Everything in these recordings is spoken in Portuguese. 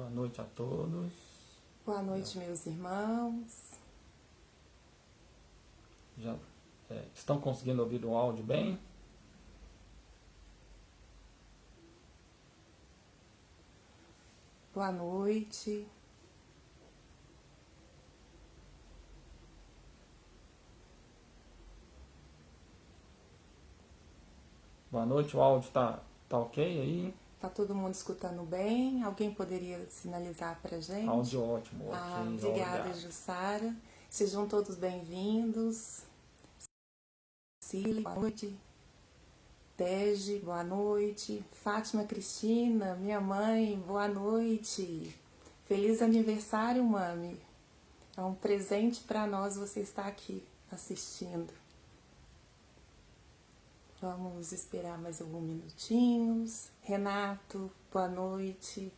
Boa noite a todos. Boa noite, meus irmãos. Já estão conseguindo ouvir o áudio bem? Boa noite. Boa noite, o áudio tá ok aí? Tá todo mundo escutando bem? Alguém poderia sinalizar pra gente? Áudio ótimo, ok. Obrigada, obrigado. Jussara. Sejam todos bem-vindos. Cília, boa noite. Tege, boa noite. Fátima Cristina, minha mãe, boa noite. Feliz aniversário, mami. É um presente para nós você estar aqui assistindo. Vamos esperar mais alguns minutinhos. Renato, boa noite.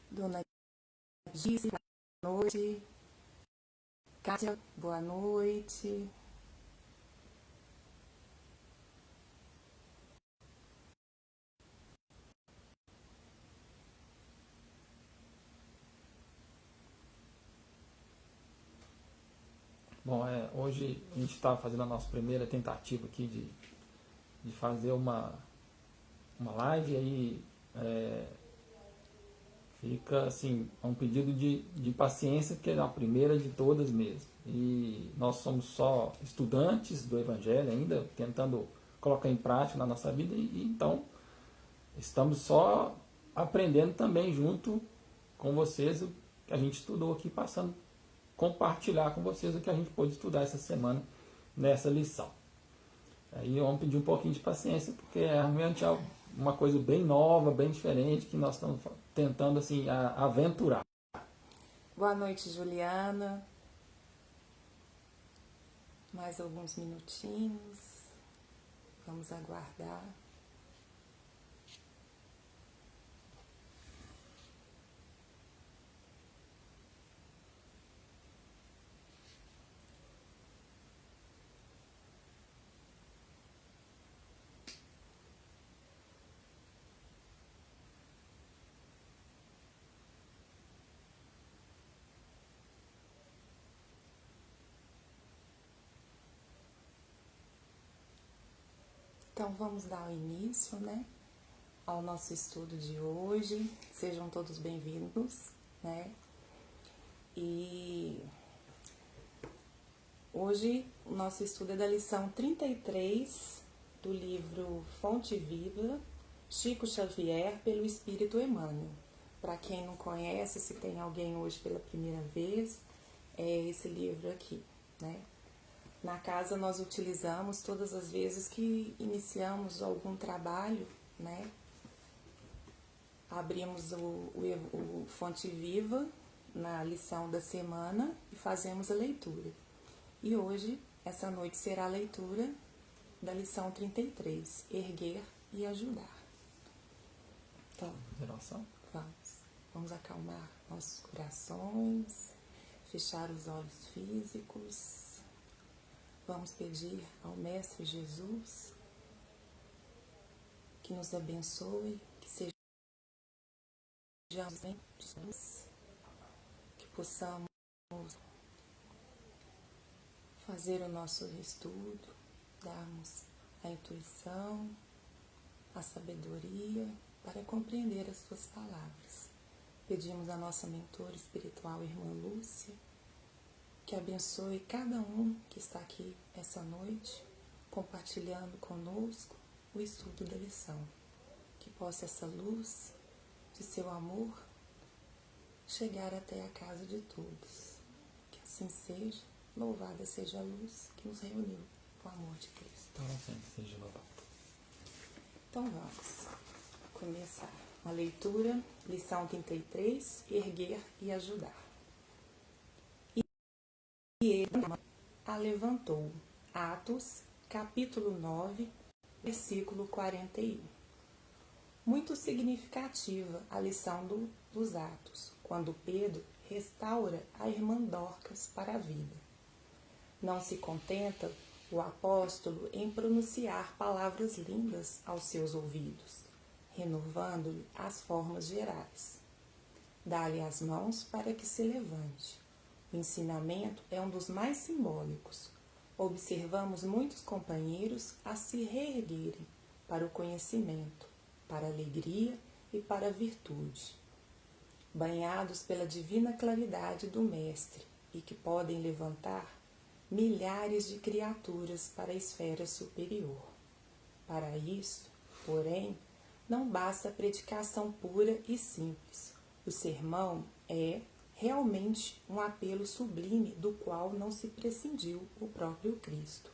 Dona Gise, boa noite. Kátia, boa noite. Bom, hoje a gente está fazendo a nossa primeira tentativa aqui de fazer uma live aí. Fica assim, é um pedido de paciência, que é a primeira de todas mesmo. E nós somos só estudantes do Evangelho ainda, tentando colocar em prática na nossa vida, e então estamos só aprendendo também junto com vocês o que a gente estudou aqui, passando, compartilhar com vocês o que a gente pôde estudar essa semana nessa lição. Aí vamos pedir um pouquinho de paciência, porque é realmente uma coisa bem nova, bem diferente, que nós estamos tentando assim aventurar. Boa noite, Juliana. Mais alguns minutinhos. Vamos aguardar. Então vamos dar o início, né, ao nosso estudo de hoje. Sejam todos bem-vindos, né? E hoje o nosso estudo é da lição 33 do livro Fonte Viva, Chico Xavier, pelo Espírito Emmanuel. Para quem não conhece, se tem alguém hoje pela primeira vez, é esse livro aqui, né? Na casa nós utilizamos todas as vezes que iniciamos algum trabalho, né? Abrimos o Fonte Viva na lição da semana e fazemos a leitura. E hoje, essa noite, será a leitura da lição 33, Erguer e Ajudar. Então, vamos acalmar nossos corações, fechar os olhos físicos. Vamos pedir ao Mestre Jesus que nos abençoe, que sejamos de luz, que possamos fazer o nosso estudo, darmos a intuição, a sabedoria para compreender as suas palavras. Pedimos à nossa mentora espiritual, Irmã Lúcia, que abençoe cada um que está aqui essa noite, compartilhando conosco o estudo da lição. Que possa essa luz de seu amor chegar até a casa de todos. Que assim seja, louvada seja a luz que nos reuniu com o amor de Cristo. Então, sempre seja louvado. Então vamos começar a leitura, lição 33, Erguer e Ajudar. E ele a levantou. Atos, capítulo 9, versículo 41. Muito significativa a lição dos Atos, quando Pedro restaura a irmã Dorcas para a vida. Não se contenta o apóstolo em pronunciar palavras lindas aos seus ouvidos, renovando-lhe as formas gerais. Dá-lhe as mãos para que se levante. O ensinamento é um dos mais simbólicos. Observamos muitos companheiros a se reerguerem para o conhecimento, para a alegria e para a virtude, banhados pela divina claridade do Mestre e que podem levantar milhares de criaturas para a esfera superior. Para isso, porém, não basta a predicação pura e simples. O sermão é realmente um apelo sublime do qual não se prescindiu o próprio Cristo.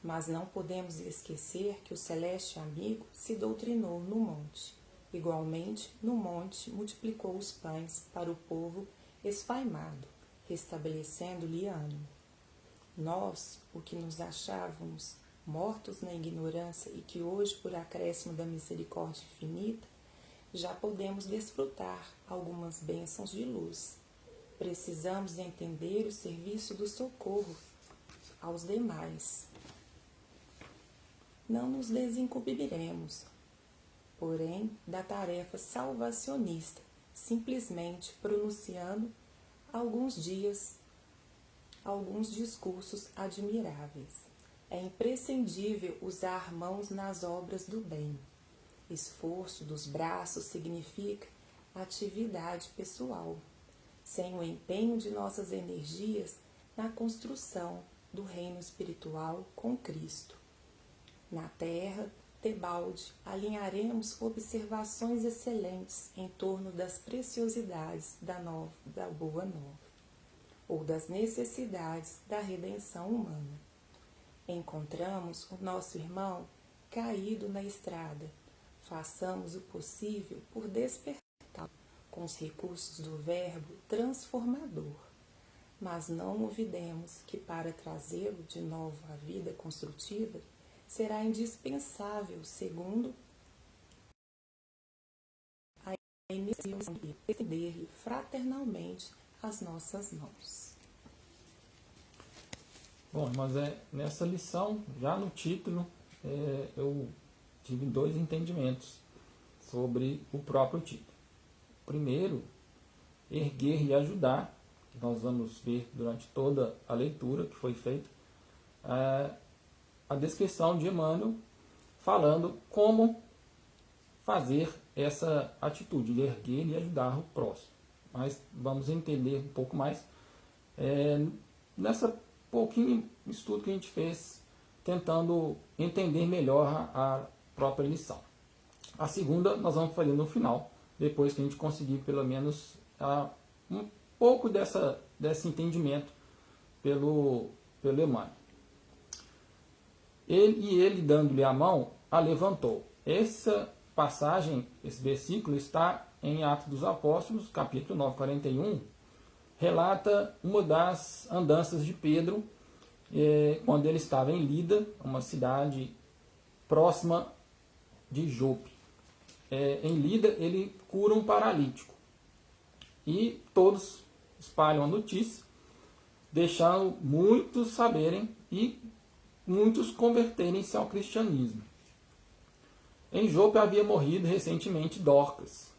Mas não podemos esquecer que o celeste amigo se doutrinou no monte. Igualmente, no monte multiplicou os pães para o povo esfaimado, restabelecendo-lhe ânimo. Nós, o que nos achávamos mortos na ignorância e que hoje, por acréscimo da misericórdia infinita, já podemos desfrutar algumas bênçãos de luz. Precisamos entender o serviço do socorro aos demais. Não nos desincumbiremos, porém, da tarefa salvacionista, simplesmente pronunciando alguns discursos admiráveis. É imprescindível usar mãos nas obras do bem. Esforço dos braços significa atividade pessoal, sem o empenho de nossas energias na construção do reino espiritual com Cristo. Na terra, debalde, alinharemos observações excelentes em torno das preciosidades da Boa Nova, ou das necessidades da redenção humana. Encontramos o nosso irmão caído na estrada. Façamos o possível por despertá-lo com os recursos do verbo transformador. Mas não olvidemos que para trazê-lo de novo à vida construtiva, será indispensável, segundo a iniciação, estender-lhe fraternalmente as nossas mãos. Bom, mas nessa lição, já no título, eu tive dois entendimentos sobre o próprio título. Primeiro, erguer e ajudar, que nós vamos ver durante toda a leitura que foi feita, a descrição de Emmanuel falando como fazer essa atitude de erguer e ajudar o próximo. Mas vamos entender um pouco mais nessa pouquinho estudo que a gente fez, tentando entender melhor a própria lição. A segunda nós vamos fazer no final, depois que a gente conseguir pelo menos um pouco desse entendimento pelo Emmanuel. Ele dando-lhe a mão, a levantou. Essa passagem, esse versículo está em Atos dos Apóstolos, capítulo 9, 41, relata uma das andanças de Pedro, quando ele estava em Lida, uma cidade próxima de Jope. Em Lida, ele cura um paralítico. E todos espalham a notícia, deixando muitos saberem e muitos converterem-se ao cristianismo. Em Jope havia morrido recentemente Dorcas.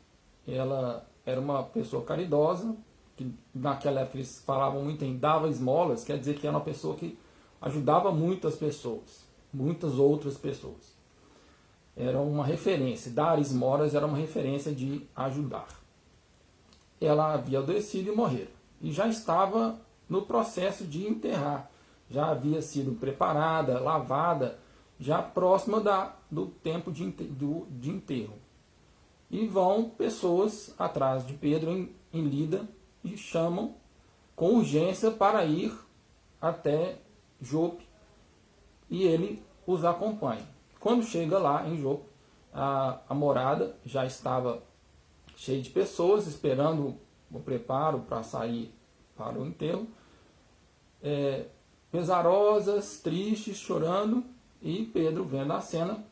Ela era uma pessoa caridosa, que naquela época eles falavam muito em dava esmolas, quer dizer que era uma pessoa que ajudava muitas pessoas, muitas outras pessoas. Era uma referência, dar esmolas era uma referência de ajudar. Ela havia adoecido e morreu. E já estava no processo de enterrar. Já havia sido preparada, lavada, já próxima do tempo de enterro. E vão pessoas atrás de Pedro em Lida e chamam com urgência para ir até Jope e ele os acompanha. Quando chega lá em Jope, a morada já estava cheia de pessoas esperando o preparo para sair para o enterro, pesarosas, tristes, chorando, e Pedro, vendo a cena,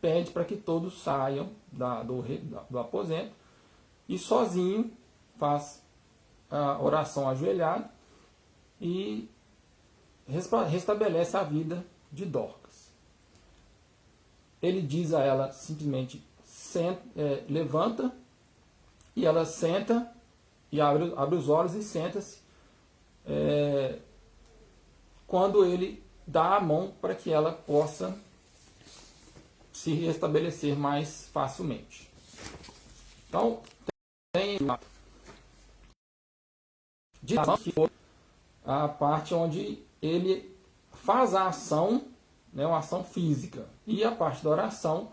pede para que todos saiam do aposento e sozinho faz a oração ajoelhado e restabelece a vida de Dorcas. Ele diz a ela simplesmente, levanta, e ela senta, e abre os olhos e senta-se, quando ele dá a mão para que ela possa se restabelecer mais facilmente. Então, tem que foi a parte onde ele faz a ação, né, uma ação física, e a parte da oração,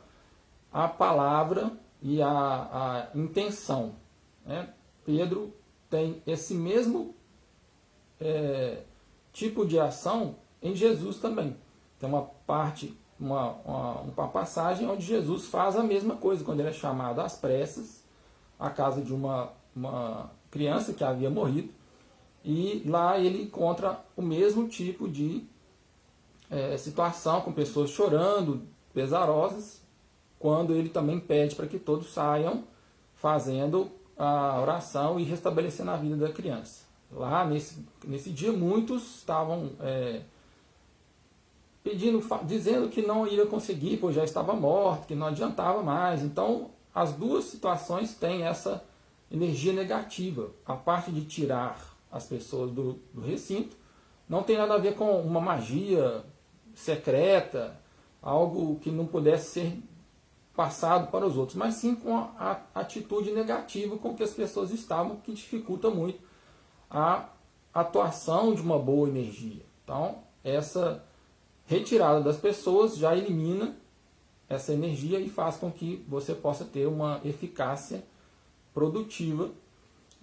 a palavra e a intenção. Né? Pedro tem esse mesmo tipo de ação em Jesus também. Tem uma parte, uma passagem onde Jesus faz a mesma coisa, quando ele é chamado às pressas, à casa de uma criança que havia morrido, e lá ele encontra o mesmo tipo de situação, com pessoas chorando, pesarosas, quando ele também pede para que todos saiam fazendo a oração e restabelecendo a vida da criança. Lá, nesse dia, muitos estavam dizendo que não ia conseguir, pois já estava morto, que não adiantava mais. Então, as duas situações têm essa energia negativa. A parte de tirar as pessoas do recinto não tem nada a ver com uma magia secreta, algo que não pudesse ser passado para os outros, mas sim com a atitude negativa com que as pessoas estavam, que dificulta muito a atuação de uma boa energia. Então, essa retirada das pessoas já elimina essa energia e faz com que você possa ter uma eficácia produtiva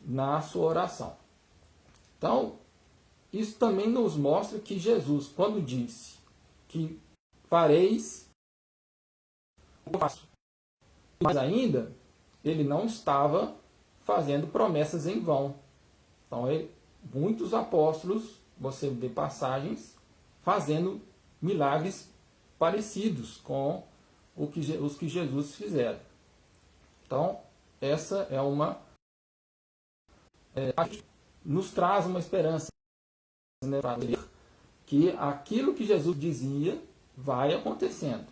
na sua oração. Então, isso também nos mostra que Jesus, quando disse que fareis o que eu faço, mas ainda, ele não estava fazendo promessas em vão. Então, muitos apóstolos, você vê passagens fazendo milagres parecidos com os que Jesus fizeram. Então, essa é uma nos traz uma esperança, né, para ver que aquilo que Jesus dizia vai acontecendo.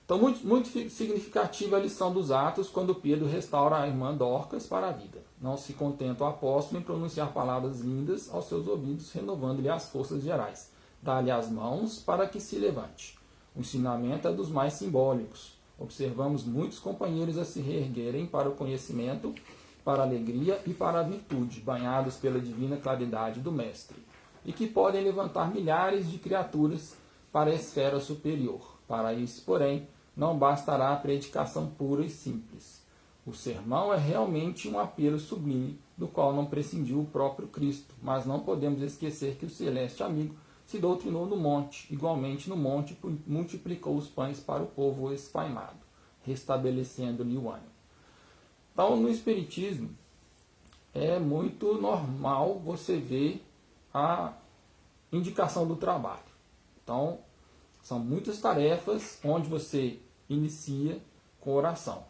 Então, muito significativa a lição dos Atos quando Pedro restaura a irmã Dorcas para a vida. Não se contenta o apóstolo em pronunciar palavras lindas aos seus ouvidos, renovando-lhe as forças gerais. Dá-lhe as mãos para que se levante. O ensinamento é dos mais simbólicos. Observamos muitos companheiros a se reerguerem para o conhecimento, para a alegria e para a virtude, banhados pela divina claridade do Mestre, e que podem levantar milhares de criaturas para a esfera superior. Para isso, porém, não bastará a predicação pura e simples. O sermão é realmente um apelo sublime, do qual não prescindiu o próprio Cristo, mas não podemos esquecer que o celeste amigo se doutrinou no monte, igualmente no monte multiplicou os pães para o povo esfaimado, restabelecendo-lhe o ânimo. Então, no Espiritismo, é muito normal você ver a indicação do trabalho. Então, são muitas tarefas onde você inicia com oração.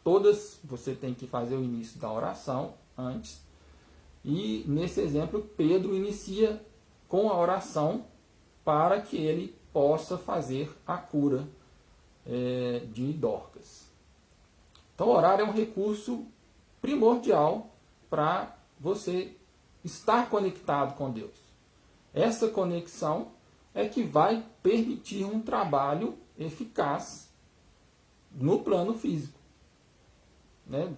Todas você tem que fazer o início da oração antes. E, nesse exemplo, Pedro inicia com a oração para que ele possa fazer a cura de Dorcas. Então, orar é um recurso primordial para você estar conectado com Deus. Essa conexão é que vai permitir um trabalho eficaz no plano físico. Né?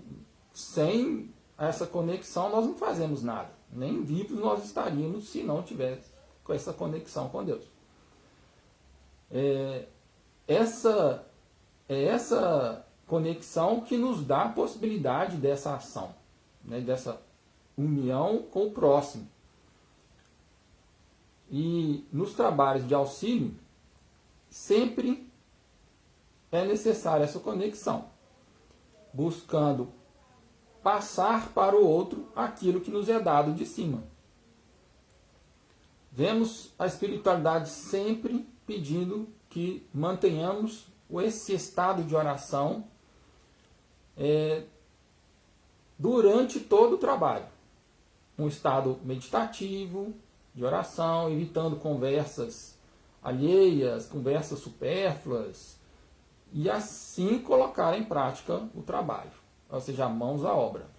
Sem essa conexão, nós não fazemos nada. Nem vivos nós estaríamos se não tivesse com essa conexão com Deus. Essa conexão que nos dá a possibilidade dessa ação, né? Dessa união com o próximo. E nos trabalhos de auxílio, sempre é necessária essa conexão, buscando passar para o outro aquilo que nos é dado de cima. Vemos a espiritualidade sempre pedindo que mantenhamos esse estado de oração durante todo o trabalho. Um estado meditativo, de oração, evitando conversas alheias, conversas supérfluas, e assim colocar em prática o trabalho, ou seja, mãos à obra.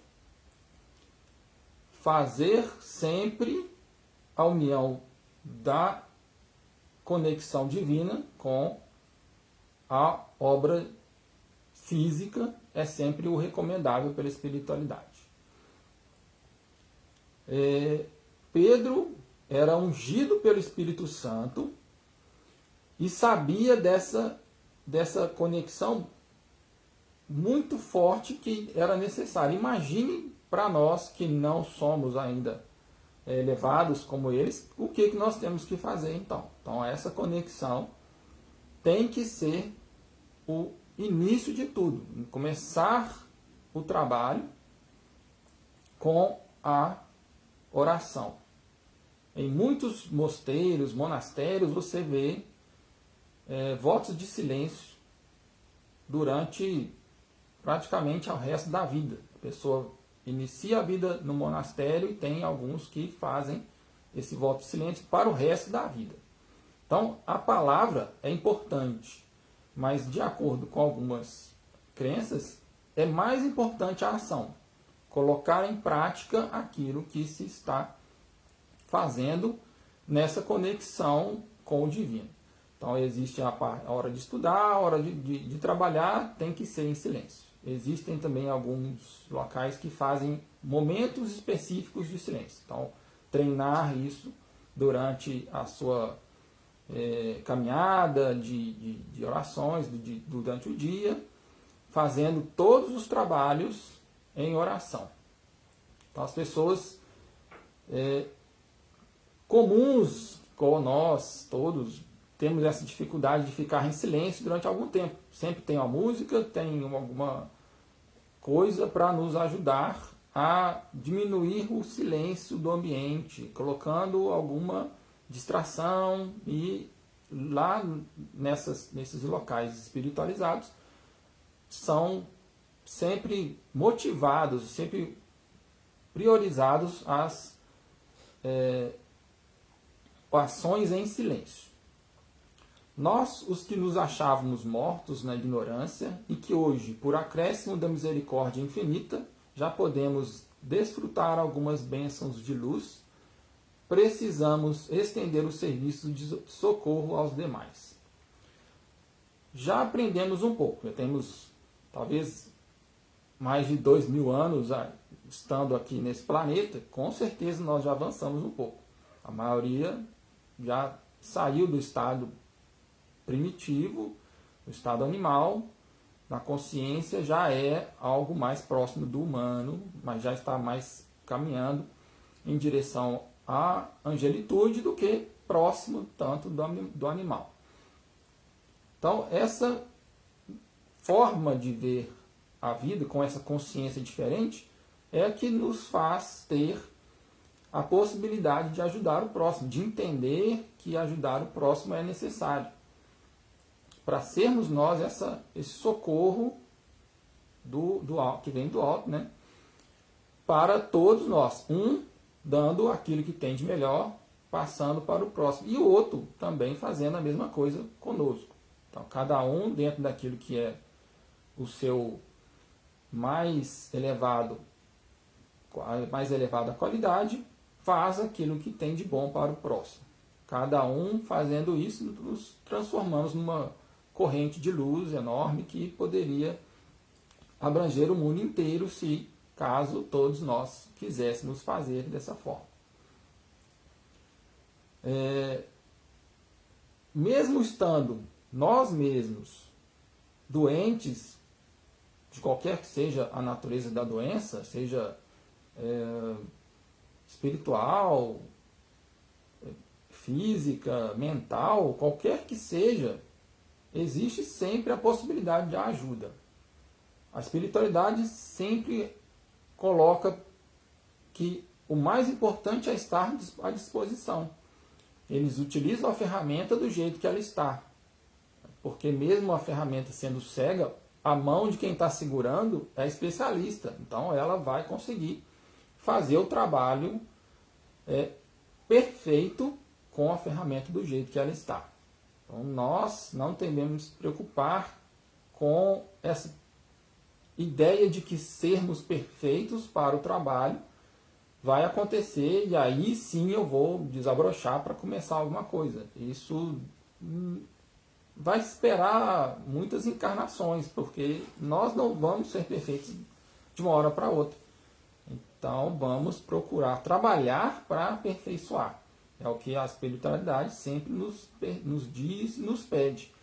Fazer sempre a união da conexão divina com a obra física é sempre o recomendável pela espiritualidade. Pedro era ungido pelo Espírito Santo e sabia dessa conexão muito forte que era necessária. Imagine para nós que não somos ainda elevados como eles, o que nós temos que fazer então? Então essa conexão tem que ser o início de tudo, começar o trabalho com a oração. Em muitos mosteiros, monastérios, você vê votos de silêncio durante praticamente o resto da vida. A pessoa inicia a vida no monastério e tem alguns que fazem esse voto de silêncio para o resto da vida. Então, a palavra é importante, mas de acordo com algumas crenças, é mais importante a ação. Colocar em prática aquilo que se está fazendo nessa conexão com o divino. Então, existe a hora de estudar, a hora de trabalhar, tem que ser em silêncio. Existem também alguns locais que fazem momentos específicos de silêncio. Então, treinar isso durante a sua caminhada de orações durante o dia, fazendo todos os trabalhos em oração. Então, as pessoas comuns, como nós todos, temos essa dificuldade de ficar em silêncio durante algum tempo. Sempre tem uma música, tem alguma coisa para nos ajudar a diminuir o silêncio do ambiente, colocando alguma distração, e lá nesses locais espiritualizados são sempre motivados, sempre priorizados as ações em silêncio. Nós, os que nos achávamos mortos na ignorância e que hoje, por acréscimo da misericórdia infinita, já podemos desfrutar algumas bênçãos de luz, precisamos estender o serviço de socorro aos demais. Já aprendemos um pouco, já temos talvez mais de 2000 anos estando aqui nesse planeta, com certeza nós já avançamos um pouco. A maioria já saiu do estado primitivo, o estado animal, na consciência já é algo mais próximo do humano, mas já está mais caminhando em direção à angelitude do que próximo tanto do animal. Então, essa forma de ver a vida com essa consciência diferente é que nos faz ter a possibilidade de ajudar o próximo, de entender que ajudar o próximo é necessário, para sermos nós esse socorro que vem do alto, né? Para todos nós, dando aquilo que tem de melhor, passando para o próximo, e o outro também fazendo a mesma coisa conosco. Então, cada um dentro daquilo que é o seu mais elevada qualidade, faz aquilo que tem de bom para o próximo. Cada um fazendo isso, nos transformamos numa corrente de luz enorme que poderia abranger o mundo inteiro se caso todos nós quiséssemos fazer dessa forma. Mesmo estando nós mesmos doentes, de qualquer que seja a natureza da doença, seja espiritual, física, mental, qualquer que seja, existe sempre a possibilidade de ajuda. A espiritualidade sempre coloca que o mais importante é estar à disposição. Eles utilizam a ferramenta do jeito que ela está. Porque mesmo a ferramenta sendo cega, a mão de quem está segurando é especialista. Então ela vai conseguir fazer o trabalho perfeito com a ferramenta do jeito que ela está. Então, nós não devemos nos preocupar com essa ideia de que sermos perfeitos para o trabalho vai acontecer e aí sim eu vou desabrochar para começar alguma coisa. Isso vai esperar muitas encarnações, porque nós não vamos ser perfeitos de uma hora para outra. Então vamos procurar trabalhar para aperfeiçoar. É o que a espiritualidade sempre nos diz e nos pede.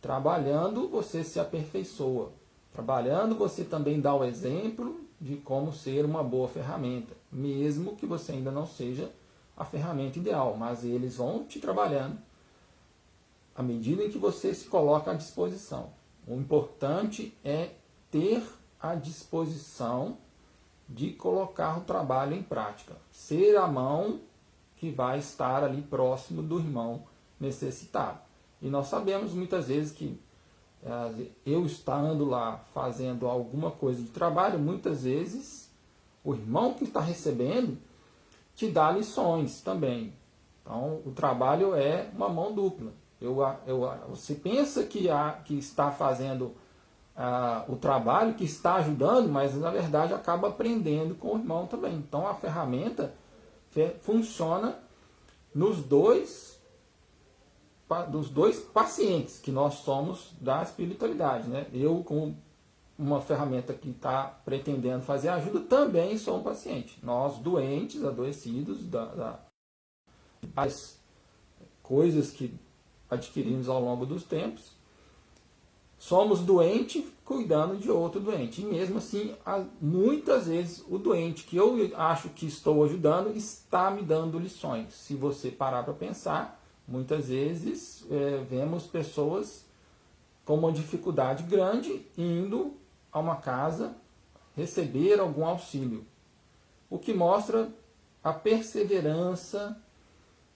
Trabalhando você se aperfeiçoa. Trabalhando você também dá o exemplo de como ser uma boa ferramenta. Mesmo que você ainda não seja a ferramenta ideal. Mas eles vão te trabalhando à medida em que você se coloca à disposição. O importante é ter a disposição de colocar o trabalho em prática. Ser a mão que vai estar ali próximo do irmão necessitado. E nós sabemos muitas vezes que eu estando lá fazendo alguma coisa de trabalho, muitas vezes o irmão que está recebendo te dá lições também. Então o trabalho é uma mão dupla. Você pensa que está fazendo o trabalho, que está ajudando, mas na verdade acaba aprendendo com o irmão também. Então a ferramenta funciona dos dois pacientes que nós somos da espiritualidade, né? Eu, com uma ferramenta que está pretendendo fazer ajuda, também sou um paciente. Nós doentes, adoecidos das coisas que adquirimos ao longo dos tempos, somos doentes cuidando de outro doente. E mesmo assim, muitas vezes o doente que eu acho que estou ajudando está me dando lições. Se você parar para pensar, muitas vezes vemos pessoas com uma dificuldade grande indo a uma casa receber algum auxílio. O que mostra a perseverança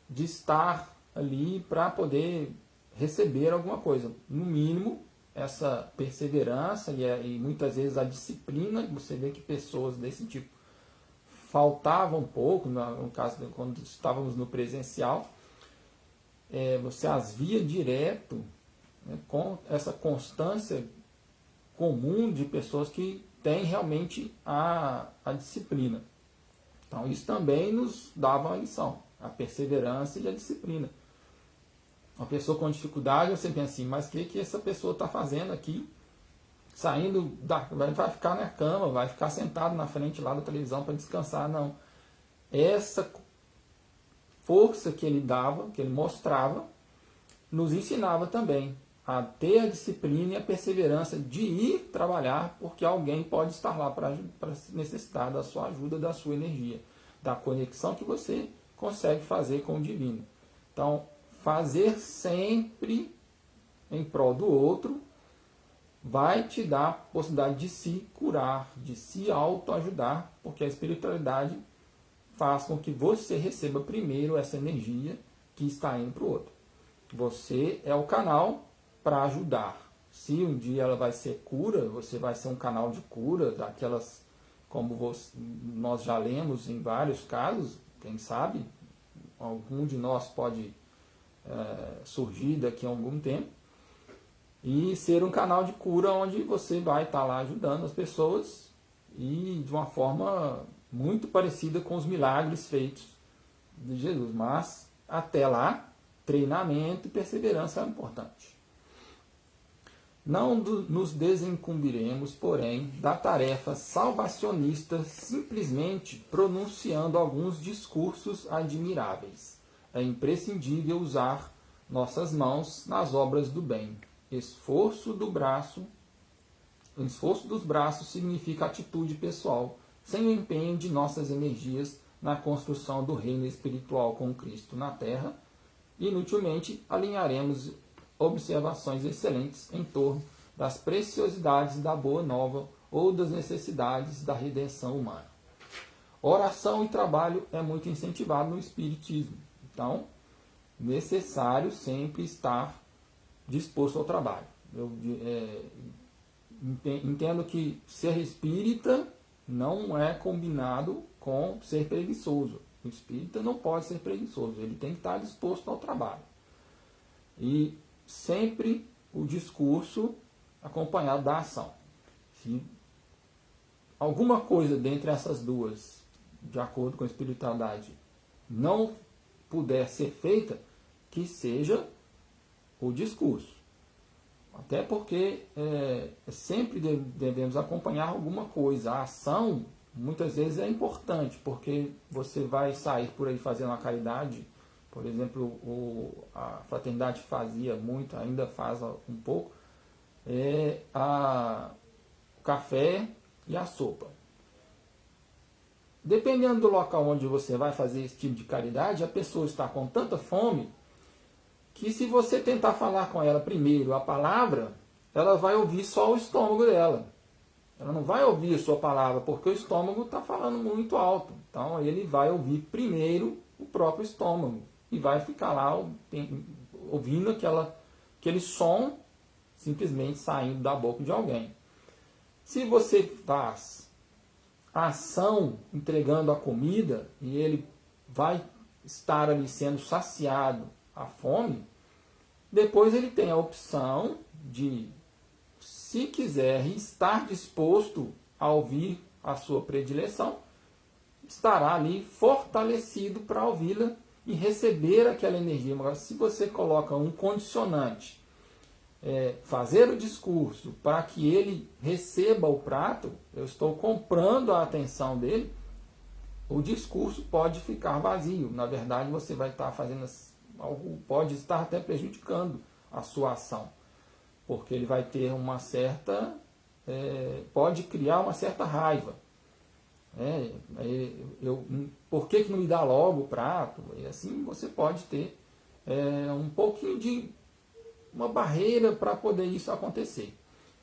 de estar ali para poder receber alguma coisa. No mínimo, essa perseverança e muitas vezes a disciplina. Você vê que pessoas desse tipo faltavam um pouco, no caso de quando estávamos no presencial, você as via direto, né, com essa constância comum de pessoas que têm realmente a disciplina. Então isso também nos dava uma lição, a perseverança e a disciplina. Uma pessoa com dificuldade, você pensa assim, mas o que essa pessoa está fazendo aqui? Saindo, vai ficar na cama, vai ficar sentado na frente lá da televisão para descansar. Não. Essa força que ele dava, que ele mostrava, nos ensinava também a ter a disciplina e a perseverança de ir trabalhar, porque alguém pode estar lá para necessitar da sua ajuda, da sua energia, da conexão que você consegue fazer com o divino. Então, fazer sempre em prol do outro vai te dar a possibilidade de se curar, de se autoajudar, porque a espiritualidade faz com que você receba primeiro essa energia que está indo para o outro. Você é o canal para ajudar. Se um dia ela vai ser cura, você vai ser um canal de cura, daquelas, como nós já lemos em vários casos, quem sabe, algum de nós pode surgir daqui a algum tempo, e ser um canal de cura onde você vai estar lá ajudando as pessoas e de uma forma muito parecida com os milagres feitos de Jesus. Mas até lá, treinamento e perseverança é importante. Não nos desincumbiremos, porém, da tarefa salvacionista simplesmente pronunciando alguns discursos admiráveis. É imprescindível usar nossas mãos nas obras do bem. Esforço dos braços significa atitude pessoal, sem o empenho de nossas energias na construção do reino espiritual com Cristo na Terra. Inutilmente alinharemos observações excelentes em torno das preciosidades da boa nova ou das necessidades da redenção humana. Oração e trabalho é muito incentivado no Espiritismo. Então, necessário sempre estar disposto ao trabalho. Eu entendo que ser espírita não é combinado com ser preguiçoso. O espírita não pode ser preguiçoso, ele tem que estar disposto ao trabalho. E sempre o discurso acompanhado da ação. Se alguma coisa dentre essas duas, de acordo com a espiritualidade, não puder ser feita, que seja o discurso. Até porque sempre devemos acompanhar alguma coisa. A ação, muitas vezes, é importante, porque você vai sair por aí fazendo a caridade. Por exemplo, a fraternidade fazia muito, ainda faz um pouco, o café e a sopa. Dependendo do local onde você vai fazer esse tipo de caridade, a pessoa está com tanta fome que, se você tentar falar com ela primeiro a palavra, ela vai ouvir só o estômago dela. Ela não vai ouvir a sua palavra, porque o estômago está falando muito alto. Então ele vai ouvir primeiro o próprio estômago e vai ficar lá ouvindo aquele som simplesmente saindo da boca de alguém. Se você faz a ação entregando a comida e ele vai estar ali sendo saciado a fome, depois ele tem a opção de, se quiser estar disposto a ouvir a sua predileção, estará ali fortalecido para ouvi-la e receber aquela energia. Agora, se você coloca um condicionante, fazer o discurso para que ele receba o prato, eu estou comprando a atenção dele, o discurso pode ficar vazio. Na verdade, você vai estar fazendo algo, pode estar até prejudicando a sua ação, porque ele vai ter uma certa, pode criar uma certa raiva. Por que não me dá logo o prato? E assim você pode ter um pouquinho de uma barreira para poder isso acontecer.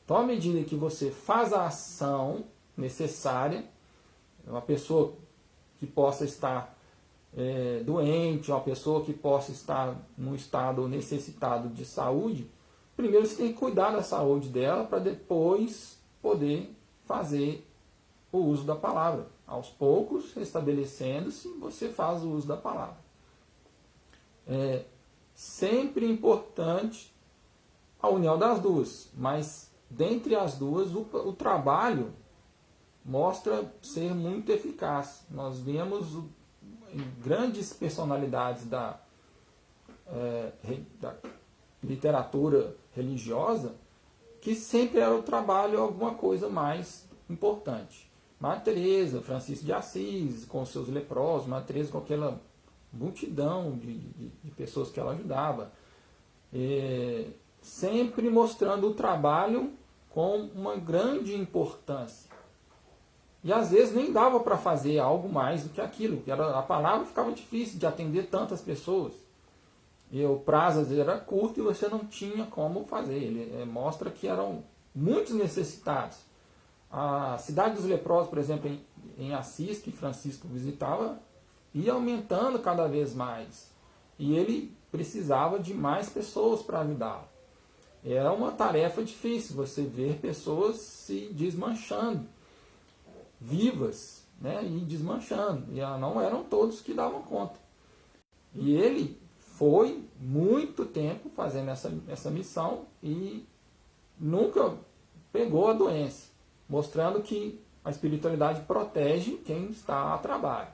Então, à medida que você faz a ação necessária, uma pessoa que possa estar doente, uma pessoa que possa estar num estado necessitado de saúde, primeiro você tem que cuidar da saúde dela para depois poder fazer o uso da palavra. Aos poucos, restabelecendo-se, você faz o uso da palavra. É sempre importante a união das duas, mas dentre as duas, o trabalho mostra ser muito eficaz. Nós vemos grandes personalidades da literatura religiosa que sempre era o trabalho alguma coisa mais importante. Madre Teresa, Francisco de Assis, com seus leprosos, Madre Teresa com aquela multidão de pessoas que ela ajudava, sempre mostrando o trabalho com uma grande importância. E às vezes nem dava para fazer algo mais do que aquilo, a palavra ficava difícil de atender tantas pessoas. E o prazo às vezes era curto e você não tinha como fazer. Ele mostra que eram muitos necessitados. A cidade dos leprosos, por exemplo, em Assis, que Francisco visitava, ia aumentando cada vez mais. E ele precisava de mais pessoas para ajudá-lo. Era uma tarefa difícil, você ver pessoas se desmanchando, vivas, e desmanchando. E não eram todos que davam conta. E ele foi muito tempo fazendo essa missão e nunca pegou a doença, mostrando que a espiritualidade protege quem está a trabalho.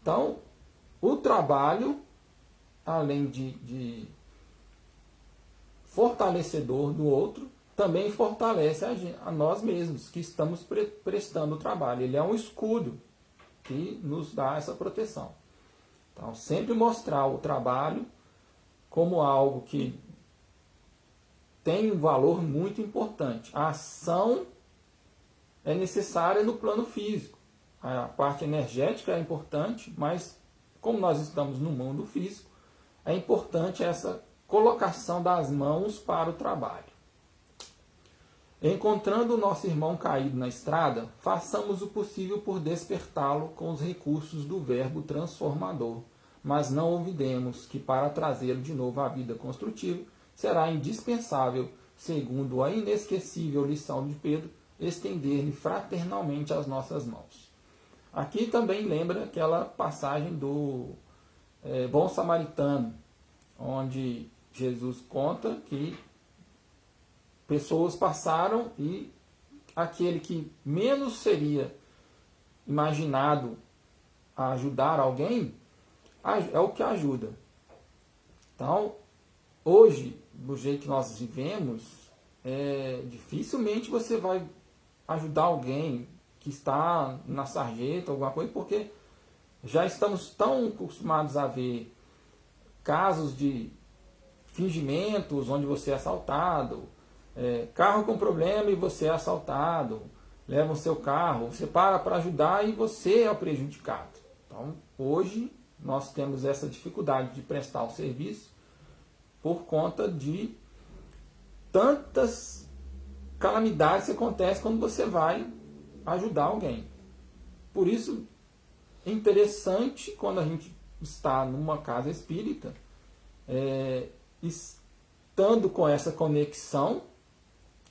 Então, o trabalho, além de fortalecedor do outro, também fortalece a nós mesmos, que estamos prestando o trabalho. Ele é um escudo que nos dá essa proteção. Então, sempre mostrar o trabalho como algo que tem um valor muito importante. A ação é necessária no plano físico. A parte energética é importante, mas como nós estamos no mundo físico, é importante essa colocação das mãos para o trabalho. Encontrando o nosso irmão caído na estrada, façamos o possível por despertá-lo com os recursos do verbo transformador, mas não olvidemos que para trazê-lo de novo à vida construtiva, será indispensável, segundo a inesquecível lição de Pedro, estender-lhe fraternalmente as nossas mãos. Aqui também lembra aquela passagem do bom samaritano, onde Jesus conta que pessoas passaram e aquele que menos seria imaginado a ajudar alguém é o que ajuda. Então, hoje, do jeito que nós vivemos, dificilmente você vai ajudar alguém que está na sarjeta, alguma coisa, porque já estamos tão acostumados a ver casos de fingimentos onde você é assaltado, carro com problema e você é assaltado, leva o seu carro, você para ajudar e você é o prejudicado. Então, hoje, nós temos essa dificuldade de prestar o serviço por conta de tantas calamidades que acontecem quando você vai ajudar alguém. Por isso, é interessante quando a gente está numa casa espírita, estando com essa conexão,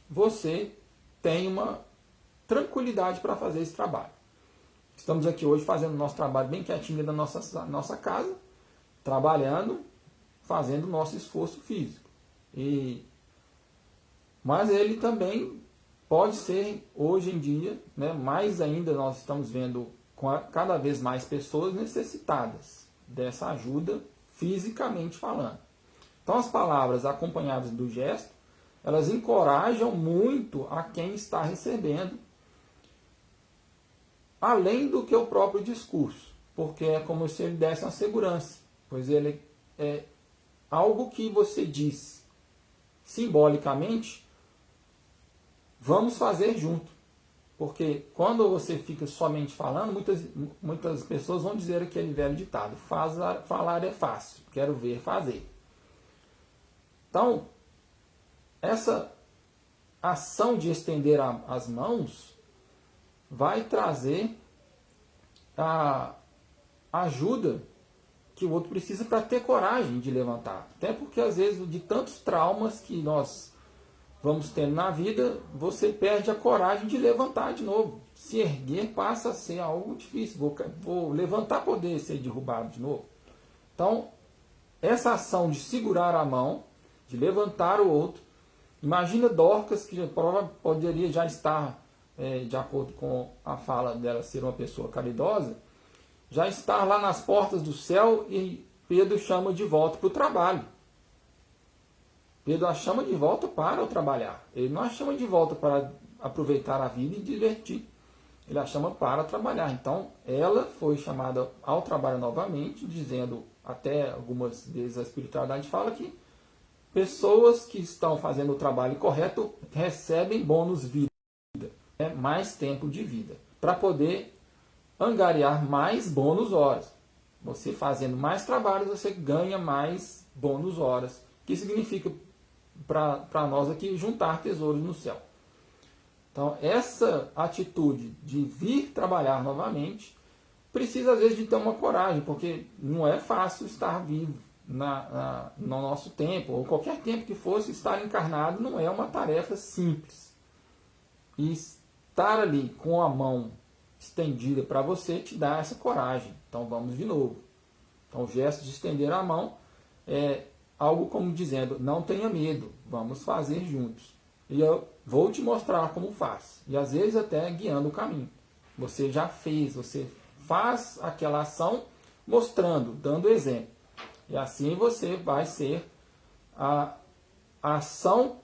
você tem uma tranquilidade para fazer esse trabalho. Estamos aqui hoje fazendo o nosso trabalho bem quietinho da nossa casa, trabalhando, fazendo o nosso esforço físico. Mas ele também pode ser, hoje em dia, né, mais ainda nós estamos vendo cada vez mais pessoas necessitadas dessa ajuda fisicamente falando. Então as palavras acompanhadas do gesto, elas encorajam muito a quem está recebendo, além do que o próprio discurso, porque é como se ele desse uma segurança, pois ele é algo que você diz simbolicamente, vamos fazer junto. Porque quando você fica somente falando, muitas pessoas vão dizer aquele velho ditado, falar é fácil, quero ver fazer. Então, essa ação de estender as mãos vai trazer a ajuda que o outro precisa para ter coragem de levantar. Até porque, às vezes, de tantos traumas que nós vamos tendo na vida, você perde a coragem de levantar de novo. Se erguer passa a ser algo difícil. Vou levantar, poder ser derrubado de novo. Então, essa ação de segurar a mão, de levantar o outro, imagina Dorcas, que poderia já estar, de acordo com a fala dela ser uma pessoa caridosa, já estar lá nas portas do céu e Pedro chama de volta para o trabalho. Pedro a chama de volta para o trabalhar. Ele não a chama de volta para aproveitar a vida e divertir. Ele a chama para trabalhar. Então, ela foi chamada ao trabalho novamente, dizendo, até algumas vezes a espiritualidade fala que pessoas que estão fazendo o trabalho correto recebem bônus vida, mais tempo de vida, para poder angariar mais bônus horas. Você fazendo mais trabalhos, você ganha mais bônus horas, que significa para nós aqui juntar tesouros no céu. Então, essa atitude de vir trabalhar novamente precisa, às vezes, de ter uma coragem, porque não é fácil estar vivo no nosso tempo, ou qualquer tempo que fosse, estar encarnado não é uma tarefa simples. E estar ali com a mão estendida para você te dá essa coragem. Então, vamos de novo. Então, o gesto de estender a mão é algo como dizendo, não tenha medo, vamos fazer juntos. E eu vou te mostrar como faz. E às vezes até guiando o caminho. Você já fez, você faz aquela ação mostrando, dando exemplo. E assim você vai ser a ação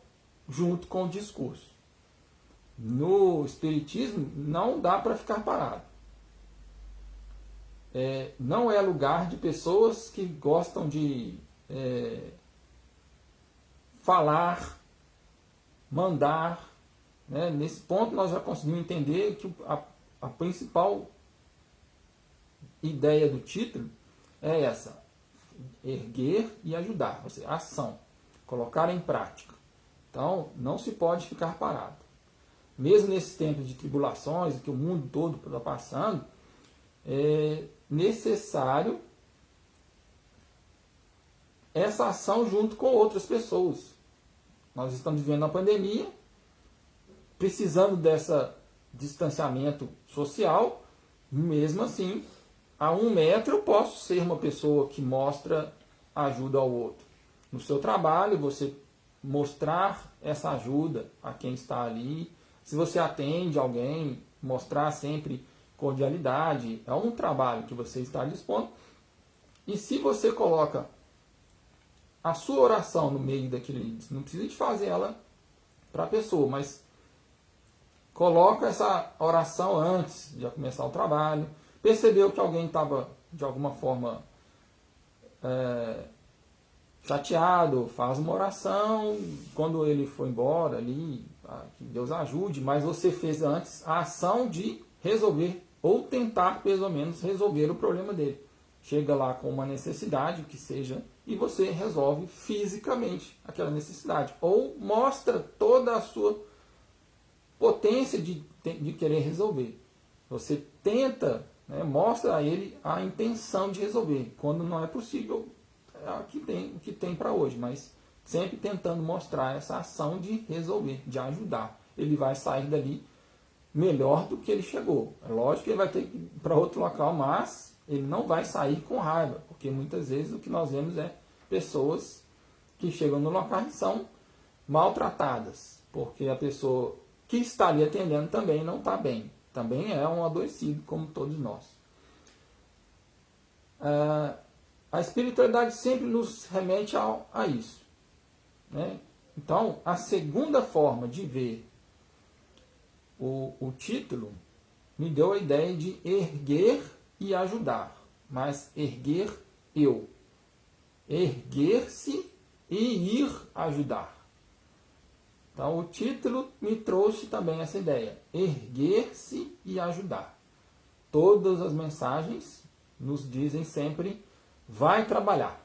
junto com o discurso. No Espiritismo não dá para ficar parado. Não é lugar de pessoas que gostam de falar, mandar. Né? Nesse ponto nós já conseguimos entender que a principal ideia do título é essa: erguer e ajudar, ou seja, ação, colocar em prática. Então não se pode ficar parado. Mesmo nesses tempos de tribulações que o mundo todo está passando, é necessário essa ação junto com outras pessoas. Nós estamos vivendo uma pandemia, precisando desse distanciamento social, Mesmo assim, a 1 metro eu posso ser uma pessoa que mostra ajuda ao outro. No seu trabalho, você mostrar essa ajuda a quem está ali. Se você atende alguém, mostrar sempre cordialidade. É um trabalho que você está dispondo. E se você coloca a sua oração no meio daquele, não precisa de fazer ela para a pessoa, mas coloca essa oração antes de começar o trabalho. Percebeu que alguém estava de alguma forma chateado, faz uma oração. Quando ele for embora ali, que Deus ajude, mas você fez antes a ação de resolver ou tentar pelo menos resolver o problema dele. Chega lá com uma necessidade que seja e você resolve fisicamente aquela necessidade ou mostra toda a sua potência de querer resolver. Você tenta, né, mostra a ele a intenção de resolver. Quando não é possível, é o que tem para hoje, mas sempre tentando mostrar essa ação de resolver, de ajudar. Ele vai sair dali melhor do que ele chegou. É lógico que ele vai ter que ir para outro local, mas ele não vai sair com raiva, porque muitas vezes o que nós vemos é pessoas que chegam no local e são maltratadas, porque a pessoa que está ali atendendo também não está bem. Também é um adoecido, como todos nós. A espiritualidade sempre nos remete a isso, né? Então, a segunda forma de ver o título me deu a ideia de erguer e ajudar, mas erguer eu. Erguer-se e ir ajudar. Então, o título me trouxe também essa ideia, erguer-se e ajudar. Todas as mensagens nos dizem sempre, vai trabalhar.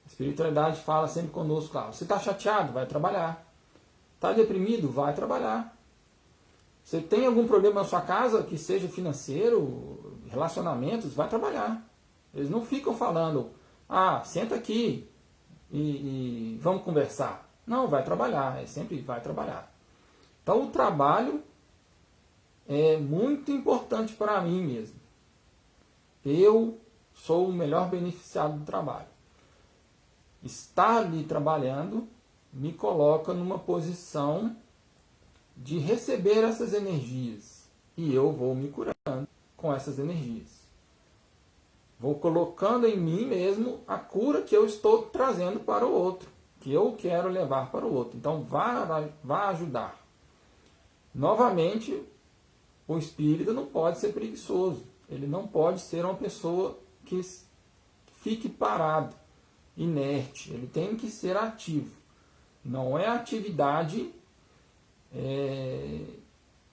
A espiritualidade fala sempre conosco, claro, você está chateado? Vai trabalhar. Está deprimido? Vai trabalhar. Você tem algum problema na sua casa, que seja financeiro, relacionamentos? Vai trabalhar. Eles não ficam falando, senta aqui e vamos conversar. Não, vai trabalhar, sempre vai trabalhar. Então o trabalho é muito importante para mim mesmo. Eu sou o melhor beneficiado do trabalho. Estar ali trabalhando me coloca numa posição de receber essas energias. E eu vou me curando com essas energias. Vou colocando em mim mesmo a cura que eu estou trazendo para o outro, que eu quero levar para o outro. Então, vá ajudar. Novamente, o espírito não pode ser preguiçoso. Ele não pode ser uma pessoa que fique parado, inerte. Ele tem que ser ativo. Não é atividade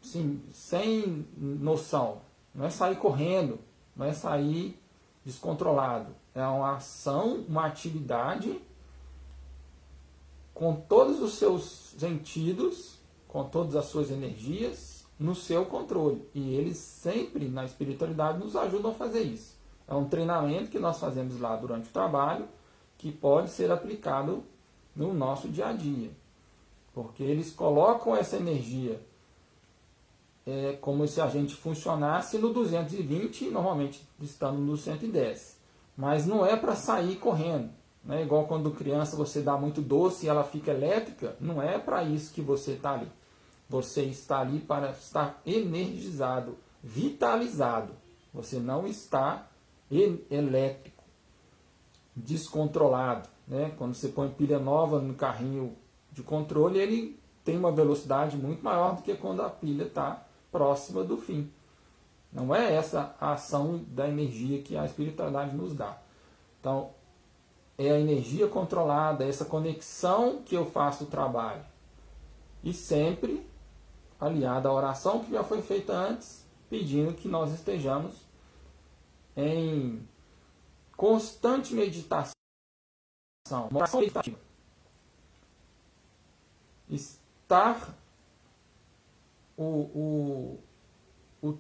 sem noção. Não é sair correndo, não é sair descontrolado. É uma ação, uma atividade com todos os seus sentidos, com todas as suas energias no seu controle. E eles sempre, na espiritualidade, nos ajudam a fazer isso. É um treinamento que nós fazemos lá durante o trabalho, que pode ser aplicado no nosso dia a dia. Porque eles colocam essa energia como se a gente funcionasse no 220, normalmente estando no 110. Mas não é para sair correndo. Não é igual quando criança você dá muito doce e ela fica elétrica. Não é para isso que você está ali. Você está ali para estar energizado, vitalizado. Você não está elétrico, descontrolado, né? Quando você põe pilha nova no carrinho de controle, ele tem uma velocidade muito maior do que quando a pilha está próxima do fim. Não é essa a ação da energia que a espiritualidade nos dá. Então, é a energia controlada, essa conexão que eu faço o trabalho. E sempre aliada à oração que já foi feita antes, pedindo que nós estejamos em constante meditação, meditativa. Estar o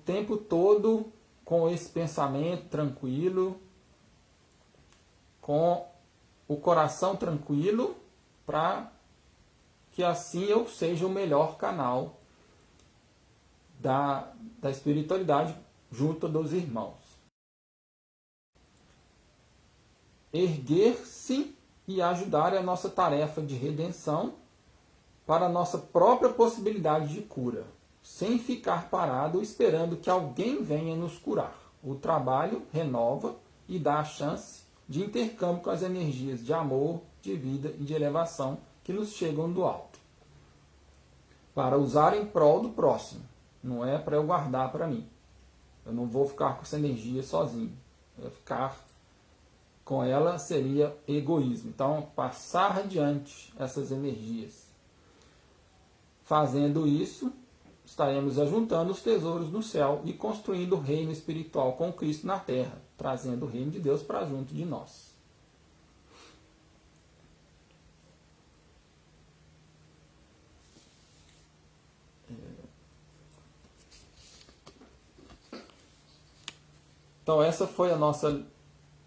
tempo todo com esse pensamento tranquilo, com o coração tranquilo, para que assim eu seja o melhor canal da espiritualidade junto dos irmãos. Erguer-se e ajudar é a nossa tarefa de redenção para a nossa própria possibilidade de cura, sem ficar parado esperando que alguém venha nos curar. O trabalho renova e dá a chance de intercâmbio com as energias de amor, de vida e de elevação que nos chegam do alto. Para usar em prol do próximo, não é para eu guardar para mim. Eu não vou ficar com essa energia sozinho. Eu ficar com ela seria egoísmo. Então, passar adiante essas energias. Fazendo isso, estaremos ajuntando os tesouros no céu e construindo o reino espiritual com Cristo na terra, trazendo o reino de Deus para junto de nós. Então, essa foi a nossa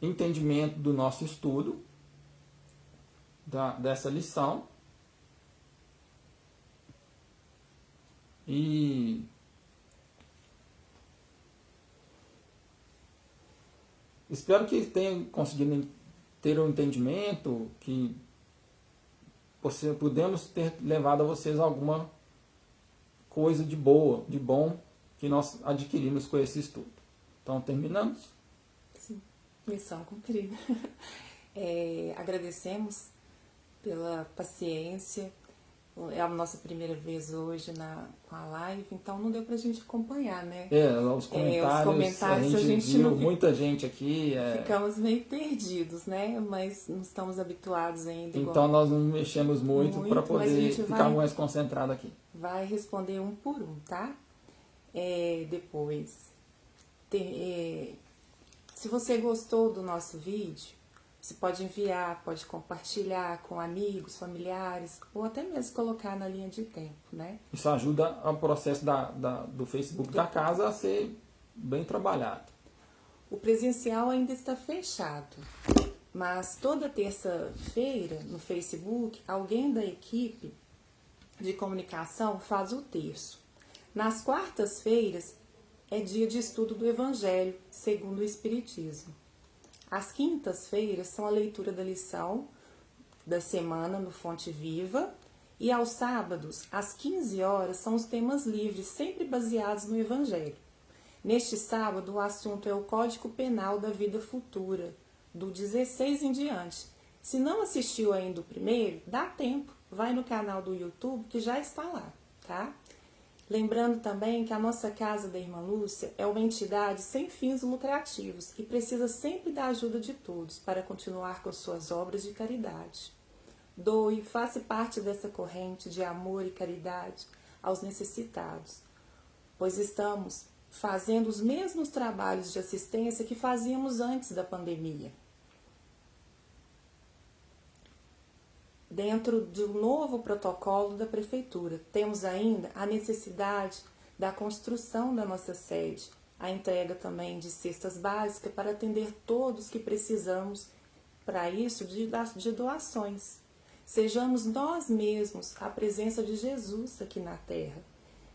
entendimento do nosso estudo, dessa lição. E espero que tenham conseguido ter um entendimento, que pudemos ter levado a vocês alguma coisa de boa, de bom, que nós adquirimos com esse estudo. Então, terminamos? Sim, missão cumprida. Agradecemos pela paciência. É a nossa primeira vez hoje com a live, então não deu pra gente acompanhar, né? Os comentários a gente viu não muita gente aqui. Ficamos meio perdidos, né? Mas não estamos habituados ainda. Então nós não mexemos muito para poder ficar mais concentrado aqui. Vai responder um por um, tá? Depois, se você gostou do nosso vídeo, você pode enviar, pode compartilhar com amigos, familiares, ou até mesmo colocar na linha de tempo, né? Isso ajuda o processo do Facebook da casa a ser bem trabalhado. O presencial ainda está fechado, mas toda terça-feira no Facebook, alguém da equipe de comunicação faz o terço. Nas quartas-feiras é dia de estudo do Evangelho segundo o Espiritismo. As quintas-feiras são a leitura da lição da semana no Fonte Viva e aos sábados, às 15 horas, são os temas livres, sempre baseados no Evangelho. Neste sábado, o assunto é o Código Penal da Vida Futura, do 16 em diante. Se não assistiu ainda o primeiro, dá tempo, vai no canal do YouTube que já está lá, tá? Lembrando também que a nossa Casa da Irmã Lúcia é uma entidade sem fins lucrativos e precisa sempre da ajuda de todos para continuar com suas obras de caridade. Doe, faça parte dessa corrente de amor e caridade aos necessitados, pois estamos fazendo os mesmos trabalhos de assistência que fazíamos antes da pandemia. Dentro do novo protocolo da Prefeitura, temos ainda a necessidade da construção da nossa sede, a entrega também de cestas básicas para atender todos que precisamos, para isso, de doações. Sejamos nós mesmos a presença de Jesus aqui na Terra.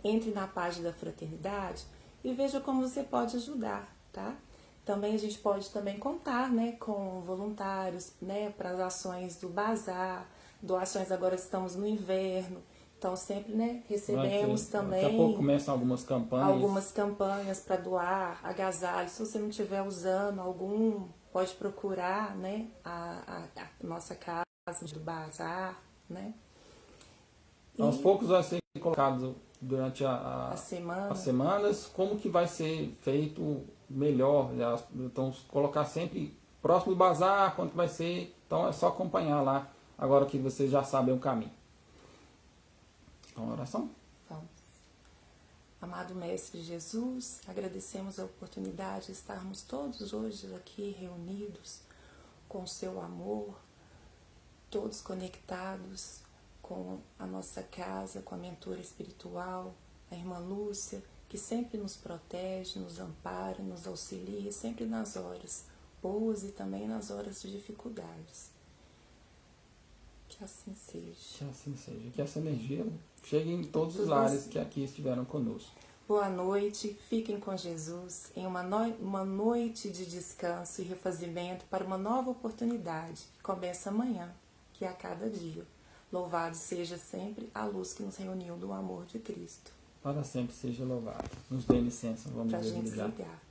Entre na página da Fraternidade e veja como você pode ajudar, tá? Também a gente pode também contar, né, com voluntários, né, para as ações do bazar. Doações, agora estamos no inverno, então sempre, né, recebemos também. Daqui a pouco começam algumas campanhas. Algumas campanhas para doar agasalhos. Se você não estiver usando algum, pode procurar, né, a nossa casa do bazar, né. Aos poucos vai ser colocado durante as semanas como que vai ser feito melhor. Então, colocar sempre próximo do bazar, quanto vai ser. Então, é só acompanhar lá. Agora que vocês já sabem o caminho. Então, oração? Vamos. Amado Mestre Jesus, agradecemos a oportunidade de estarmos todos hoje aqui reunidos com o seu amor, todos conectados com a nossa casa, com a mentora espiritual, a Irmã Lúcia, que sempre nos protege, nos ampara, nos auxilia, sempre nas horas boas e também nas horas de dificuldades. Que assim seja. Que assim seja. Que essa energia chegue em todos os lares que aqui estiveram conosco. Boa noite, fiquem com Jesus em uma noite de descanso e refazimento para uma nova oportunidade que começa amanhã, que é a cada dia. Louvado seja sempre a luz que nos reuniu do amor de Cristo. Para sempre seja louvado. Nos dê licença, vamos Para a gente desligar. ligar.